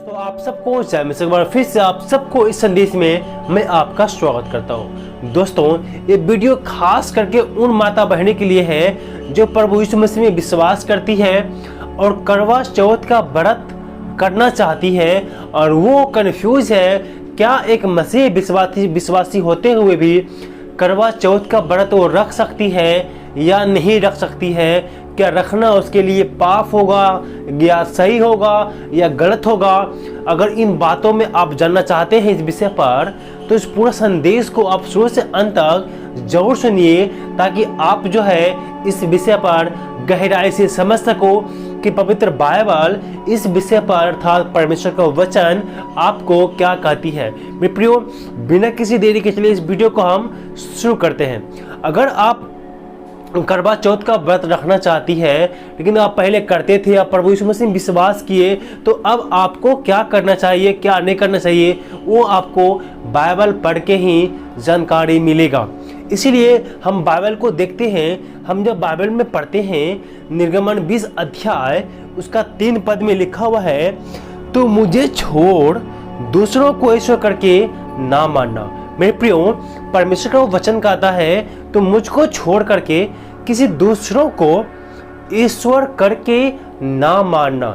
दोस्तों आप सबको जय मसीह। एक बार फिर से आप सबको इस संदेश में मैं आपका स्वागत करता हूं। दोस्तों ये वीडियो खास करके उन माता बहनों के लिए है जो प्रभु यीशु मसीह में विश्वास करती है और करवा चौथ का व्रत करना चाहती है और वो कंफ्यूज है क्या एक मसीह विश्वासी होते हुए भी करवा चौथ का व्रत वो रख सकती है या नहीं रख सकती है। क्या रखना उसके लिए पाप होगा या सही होगा या गलत होगा। अगर इन बातों में आप जानना चाहते हैं इस विषय पर तो इस पूरा संदेश को आप शुरू से अंत तक जरूर सुनिए ताकि आप जो है इस विषय पर गहराई से समझ सको कि पवित्र बाइबल इस विषय पर अर्थात परमेश्वर का वचन आपको क्या कहती है। मेरे प्रियो, बिना किसी देरी के चलिए इस वीडियो को हम शुरू करते हैं। अगर आप करवा चौथ का व्रत रखना चाहती है लेकिन आप पहले करते थे, आप प्रभु यीशु मसीह में विश्वास किए, तो अब आपको क्या करना चाहिए क्या नहीं करना चाहिए वो आपको बाइबल पढ़ के ही जानकारी मिलेगा। इसीलिए हम बाइबल को देखते हैं। हम जब बाइबल में पढ़ते हैं निर्गमन 20 अध्याय उसका 3 पद में लिखा हुआ है, तो मुझे छोड़ दूसरों को ईश्वर करके ना मानना। मेरे प्रियो, परमेश्वर का वचन कहता है तो मुझको छोड़ करके किसी दूसरों को ईश्वर करके ना मानना।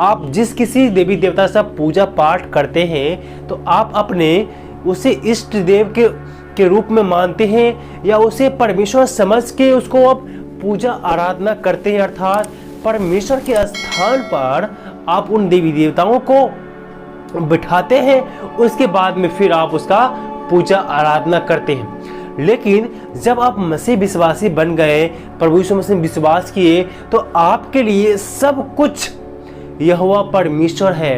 आप जिस किसी देवी देवता से पूजा पाठ करते हैं तो आप अपने उसे इष्ट देव के रूप में मानते हैं या उसे परमेश्वर समझ के उसको आप पूजा आराधना करते हैं, अर्थात परमेश्वर के स्थान पर आप उन देवी देवताओं को बिठाते हैं, उसके बाद में फिर आप उसका पूजा आराधना करते हैं। लेकिन जब आप मसीह विश्वासी बन गए, प्रभु यीशु मसीह में विश्वास किए, तो आपके लिए सब कुछ यहोवा परमेश्वर है।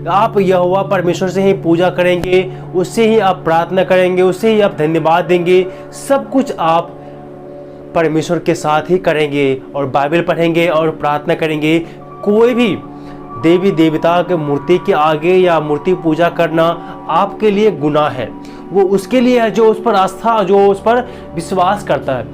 आप यहोवा परमेश्वर से ही पूजा करेंगे, उससे ही आप प्रार्थना करेंगे, उससे ही आप धन्यवाद देंगे। सब कुछ आप परमेश्वर के साथ ही करेंगे और बाइबल पढ़ेंगे और प्रार्थना करेंगे। कोई भी देवी देवता के मूर्ति के आगे या मूर्ति पूजा करना आपके लिए गुनाह है। वो उसके लिए है जो उस पर आस्था, जो उस पर विश्वास करता है।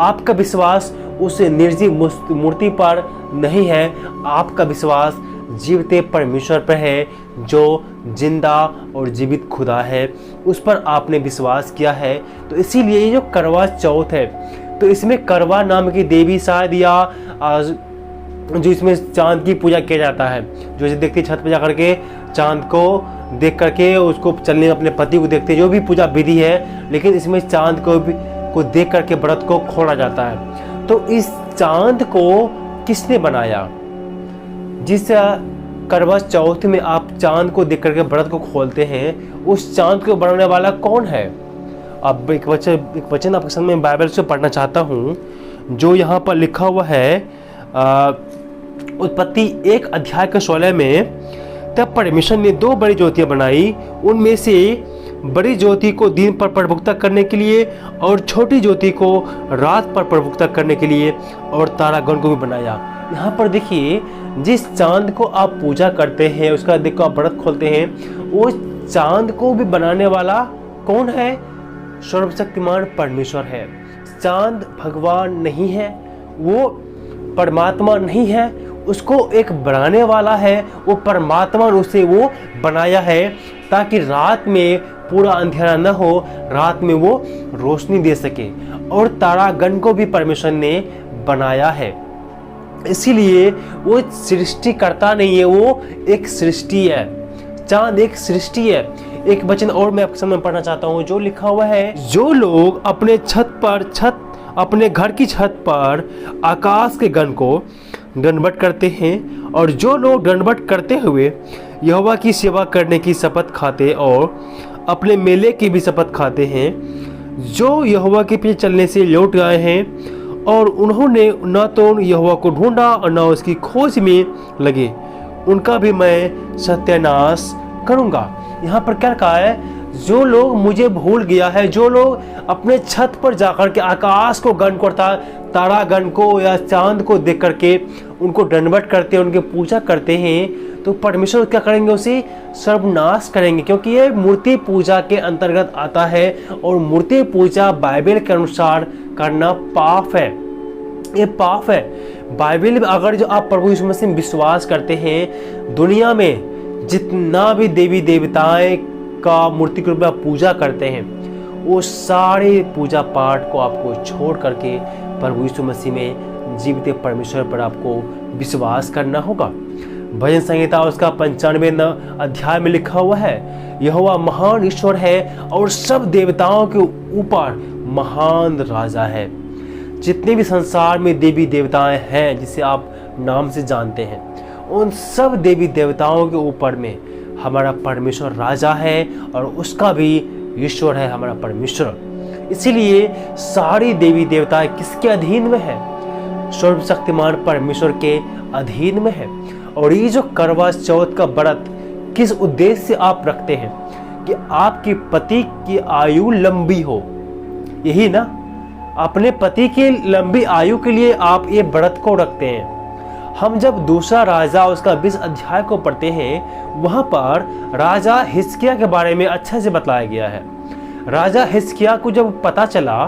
आपका विश्वास उस निर्जीव मूर्ति पर नहीं है, आपका विश्वास जीवते परमेश्वर पर है जो जिंदा और जीवित खुदा है, उस पर आपने विश्वास किया है। तो इसीलिए ये जो करवा चौथ है, तो इसमें करवा नाम की देवी शायद या जो इसमें चांद की पूजा किया जाता है, जो इसे देखते छत पे जा करके चांद को देख करके उसको चलने अपने पति को देखते, जो भी पूजा विधि है, लेकिन इसमें चांद को देख करके व्रत को खोला जाता है। तो इस चांद को किसने बनाया? जिस करवा चौथ में आप चांद को देख करके व्रत को खोलते हैं, उस चांद को बनाने वाला कौन है? अब एक वचन आपके सामने बाइबल से पढ़ना चाहता हूँ जो यहाँ पर लिखा हुआ है उत्पत्ति 1 अध्याय के 16 में। तब परमेश्वर ने 2 बड़ी ज्योतियां बनाई, उनमें से बड़ी ज्योति को दिन पर प्रभुता करने के लिए और छोटी ज्योति को रात पर प्रभुता करने के लिए, और तारागण को भी बनाया। यहाँ पर देखिए, जिस चांद को आप पूजा करते हैं, उसका देखो आप व्रत खोलते हैं, वो चांद को भी बनाने वाला कौन है? सर्वशक्तिमान परमेश्वर है। चांद भगवान नहीं है, वो परमात्मा नहीं है, उसको एक बनाने वाला है, वो परमात्मा ने उसे वो बनाया है ताकि रात में पूरा अंधेरा न हो, रात में वो रोशनी दे सके। और तारागण को भी परमेश्वर ने बनाया है। इसीलिए वो सृष्टिकर्ता नहीं है, वो एक सृष्टि है। चांद एक सृष्टि है। एक वचन और मैं आपके सामने पढ़ना चाहता हूँ जो लिखा हुआ है, जो लोग अपने घर की छत पर आकाश के गण को दंडवत करते हैं और जो लोग दंडवत करते हुए यहोवा की सेवा करने की शपथ खाते और अपने मेले की भी शपथ खाते हैं, जो यहोवा के पीछे चलने से लौट गए हैं और उन्होंने न तो यहोवा को ढूंढा और न उसकी खोज में लगे, उनका भी मैं सत्यानाश करूंगा। यहाँ पर क्या कहा है? जो लोग मुझे भूल गया है, जो लोग अपने छत पर जाकर के आकाश को गण को तारागण को या चांद को देख करके उनको दंडवत करते हैं, उनकी पूजा करते हैं, तो परमेश्वर क्या करेंगे? उसे सर्वनाश करेंगे, क्योंकि ये मूर्ति पूजा के अंतर्गत आता है और मूर्ति पूजा बाइबल के अनुसार करना पाप है। ये पाप है। बाइबल में अगर जो आप प्रभु यीशु मसीह में विश्वास करते हैं, दुनिया में जितना भी देवी देवताएं का मूर्ति के रूप में आप पूजा करते हैं, वो सारे पूजा पाठ को आपको छोड़ करके प्रभु यीशु मसीह में जीवित परमेश्वर पर आपको विश्वास करना होगा। भजन संहिता उसका 95 अध्याय में लिखा हुआ है, यहोवा महान ईश्वर है और सब देवताओं के ऊपर महान राजा है। जितने भी संसार में देवी देवताएं हैं जिसे आप नाम से जानते हैं, उन सब देवी देवताओं के ऊपर में हमारा परमेश्वर राजा है और उसका भी ईश्वर है हमारा परमेश्वर। इसीलिए सारी देवी देवताएं किसके अधीन में है? सर्वशक्तिमान परमेश्वर के अधीन में है। और ये जो करवा चौथ का व्रत किस उद्देश्य से आप रखते हैं? कि आपके पति की आयु लंबी हो, यही ना? अपने पति की लंबी आयु के लिए आप ये व्रत को रखते हैं। हम जब दूसरा राजा उसका 20 अध्याय को पढ़ते हैं, वहां पर राजा हिजकिय्याह के बारे में अच्छे से बताया गया है। राजा हिजकिय्याह को जब पता चला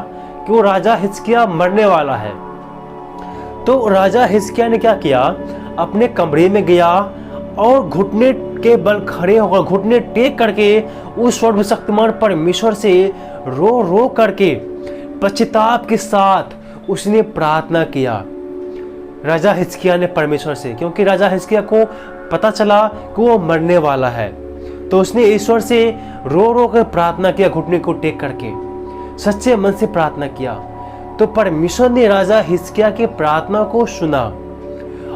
कि वो राजा हिजकिय्याह मरने वाला है, तो राजा हिजकिय्याह ने क्या किया? अपने कमरे में गया और घुटने के बल खड़े होकर, घुटने टेक करके उस सर्वशक्तिमान परमेश्वर से रो रो करके पश्चाताप के साथ उसने प्रार्थना किया राजा हिजकिय्याह ने परमेश्वर से। क्योंकि राजा हिजकिय्याह को पता चला कि वो मरने वाला है, तो उसने ईश्वर से रो रो कर प्रार्थना किया, घुटने को टेक करके सच्चे मन से प्रार्थना किया। तो परमेश्वर ने राजा हिजकिय्याह की प्रार्थना को सुना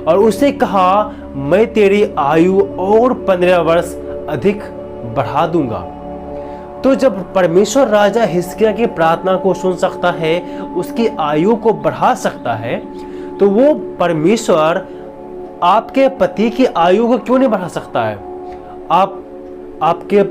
और उसे कहा, मैं तेरी आयु और 15 वर्ष अधिक बढ़ा दूंगा। तो जब परमेश्वर राजा हिजकिय्याह की प्रार्थना को सुन सकता है, उसकी आयु को बढ़ा सकता है, तो वो परमेश्वर आपके पति की आयु को क्यों नहीं बढ़ा सकता है? आपके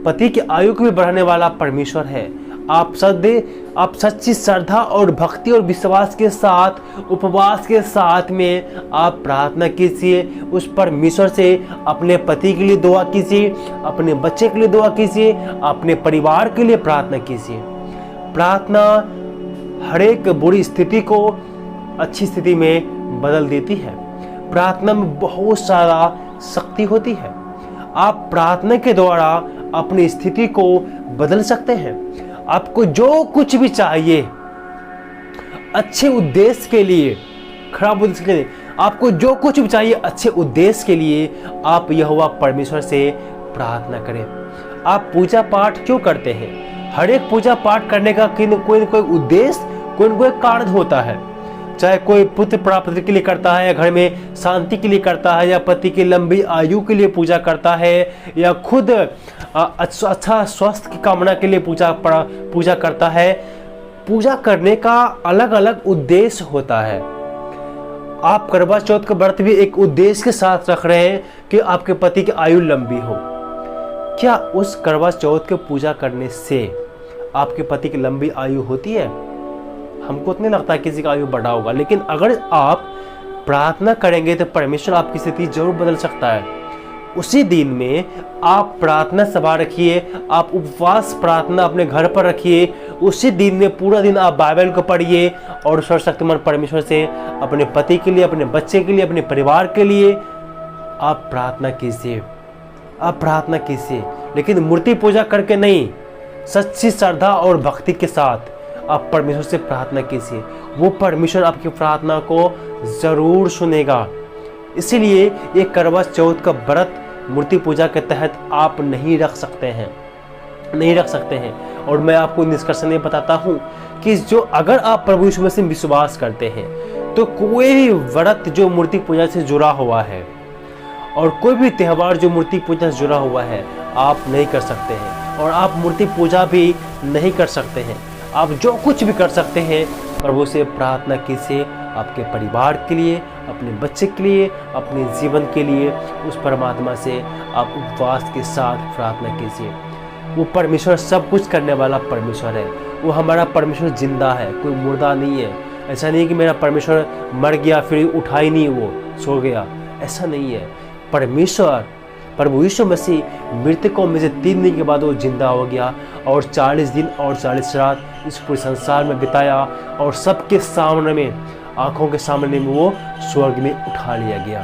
पति की आयु को भी बढ़ाने वाला परमेश्वर है। आप सच्ची श्रद्धा और भक्ति और विश्वास के साथ, उपवास के साथ में आप प्रार्थना कीजिए उस परमेश्वर से। अपने पति के लिए दुआ कीजिए, अपने बच्चे के लिए दुआ कीजिए, अपने परिवार के लिए प्रार्थना कीजिए। प्रार्थना हर एक बुरी स्थिति को अच्छी स्थिति में बदल देती है। प्रार्थना में बहुत सारा शक्ति होती है। आप प्रार्थना के द्वारा अपनी स्थिति को बदल सकते हैं। आपको जो कुछ भी चाहिए अच्छे उद्देश्य के लिए, खराब उद्देश्य के लिए, आपको जो कुछ भी चाहिए अच्छे उद्देश्य के लिए, आप यहोवा परमेश्वर से प्रार्थना करें। आप पूजा पाठ क्यों करते हैं? हर एक पूजा पाठ करने का कोई न कोई उद्देश्य, कोई न कोई कारण होता है। चाहे कोई पुत्र प्राप्ति के लिए करता है, या घर में शांति के लिए करता है, या पति की लंबी आयु के लिए पूजा करता है, या खुद अच्छा स्वास्थ्य की कामना के लिए पूजा करता है। पूजा करने का अलग अलग उद्देश्य होता है। आप करवा चौथ का व्रत भी एक उद्देश्य के साथ रख रहे हैं कि आपके पति की आयु लंबी हो। क्या उस करवा चौथ के पूजा करने से आपके पति की लंबी आयु होती है? हमको तो नहीं लगता किसी का आयु बढ़ा होगा, लेकिन अगर आप प्रार्थना करेंगे तो परमेश्वर आपकी स्थिति जरूर बदल सकता है। उसी दिन में आप प्रार्थना सभा रखिए, आप उपवास प्रार्थना अपने घर पर रखिए। उसी दिन में पूरा दिन आप बाइबल को पढ़िए और सर्वशक्तिमान परमेश्वर से अपने पति के लिए, अपने बच्चे के लिए, अपने परिवार के लिए आप प्रार्थना कीजिए। आप प्रार्थना कीजिए, लेकिन मूर्ति पूजा करके नहीं, सच्ची श्रद्धा और भक्ति के साथ आप परमेश्वर से प्रार्थना कीजिए। वो परमेश्वर आपकी प्रार्थना को जरूर सुनेगा। इसीलिए ये करवा चौथ का व्रत मूर्ति पूजा के तहत आप नहीं रख सकते हैं। और मैं आपको निष्कर्ष में बताता हूँ कि जो अगर आप प्रभु यीशु मसीह में विश्वास करते हैं, तो कोई भी व्रत जो मूर्ति पूजा से जुड़ा हुआ है और कोई भी त्यौहार जो मूर्ति पूजा से जुड़ा हुआ है, आप नहीं कर सकते हैं। और आप मूर्ति पूजा भी नहीं कर सकते हैं। आप जो कुछ भी कर सकते हैं, प्रभु से प्रार्थना कीजिए आपके परिवार के लिए, अपने बच्चे के लिए, अपने जीवन के लिए। उस परमात्मा से आप उपवास के साथ प्रार्थना कीजिए। वो परमेश्वर सब कुछ करने वाला परमेश्वर है। वो हमारा परमेश्वर जिंदा है, कोई मुर्दा नहीं है। ऐसा नहीं कि मेरा परमेश्वर मर गया फिर उठा ही नहीं, वो सो गया, ऐसा नहीं है। परमेश्वर प्रभु यीशु मसीह मृतकों में से 3 दिन के बाद वो जिंदा हो गया और 40 दिन और 40 रात इस पूरे संसार में बिताया और सबके सामने में, आंखों के सामने में वो स्वर्ग में उठा लिया गया।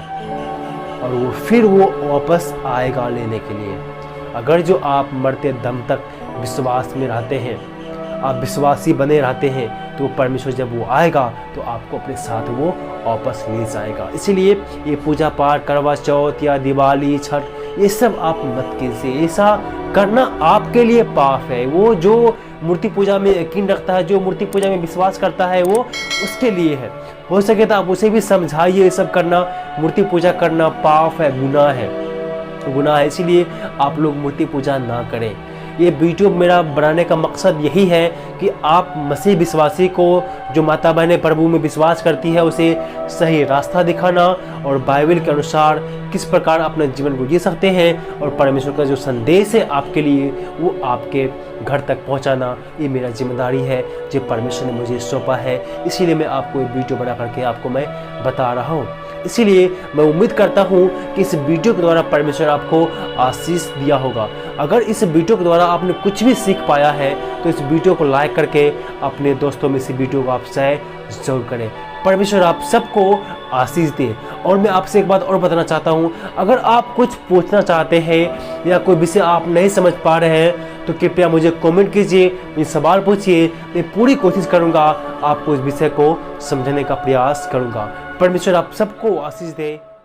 और वो वापस आएगा लेने के लिए। अगर जो आप मरते दम तक विश्वास में रहते हैं, आप विश्वासी बने रहते हैं, तो परमेश्वर जब वो आएगा तो आपको अपने साथ वो वापस ले जाएगा। इसीलिए ये पूजा पाठ, करवा चौथ या दिवाली, छठ, ये सब आप मत कीजिए। ऐसा करना आपके लिए पाप है। वो जो मूर्ति पूजा में यकीन रखता है, जो मूर्ति पूजा में विश्वास करता है, वो उसके लिए है। हो सके तो आप उसे भी समझाइए, ये सब करना, मूर्ति पूजा करना पाप है, गुनाह है। इसीलिए आप लोग मूर्ति पूजा ना करें। ये वीडियो मेरा बनाने का मकसद यही है कि आप मसीह विश्वासी को, जो माता बहनें प्रभु में विश्वास करती है, उसे सही रास्ता दिखाना और बाइबल के अनुसार किस प्रकार अपने जीवन को जी सकते हैं और परमेश्वर का जो संदेश है आपके लिए, वो आपके घर तक पहुंचाना, ये मेरा जिम्मेदारी है जो परमेश्वर ने मुझे सौंपा है। इसीलिए मैं आपको ये वीडियो बना करके आपको मैं बता रहा हूँ। इसीलिए मैं उम्मीद करता हूँ कि इस वीडियो के द्वारा परमेश्वर आपको आशीष दिया होगा। अगर इस वीडियो के द्वारा आपने कुछ भी सीख पाया है तो इस वीडियो को लाइक करके अपने दोस्तों में इस वीडियो को आप शेयर जरूर करें। परमेश्वर आप सबको आशीष दे। और मैं आपसे एक बात और बताना चाहता हूँ, अगर आप कुछ पूछना चाहते हैं या कोई विषय आप नहीं समझ पा रहे हैं तो कृपया मुझे कमेंट कीजिए, मुझे सवाल पूछिए। मैं पूरी कोशिश करूँगा आपको इस विषय को समझने का प्रयास करूँगा। परमेश्वर आप सबको आशीष दे।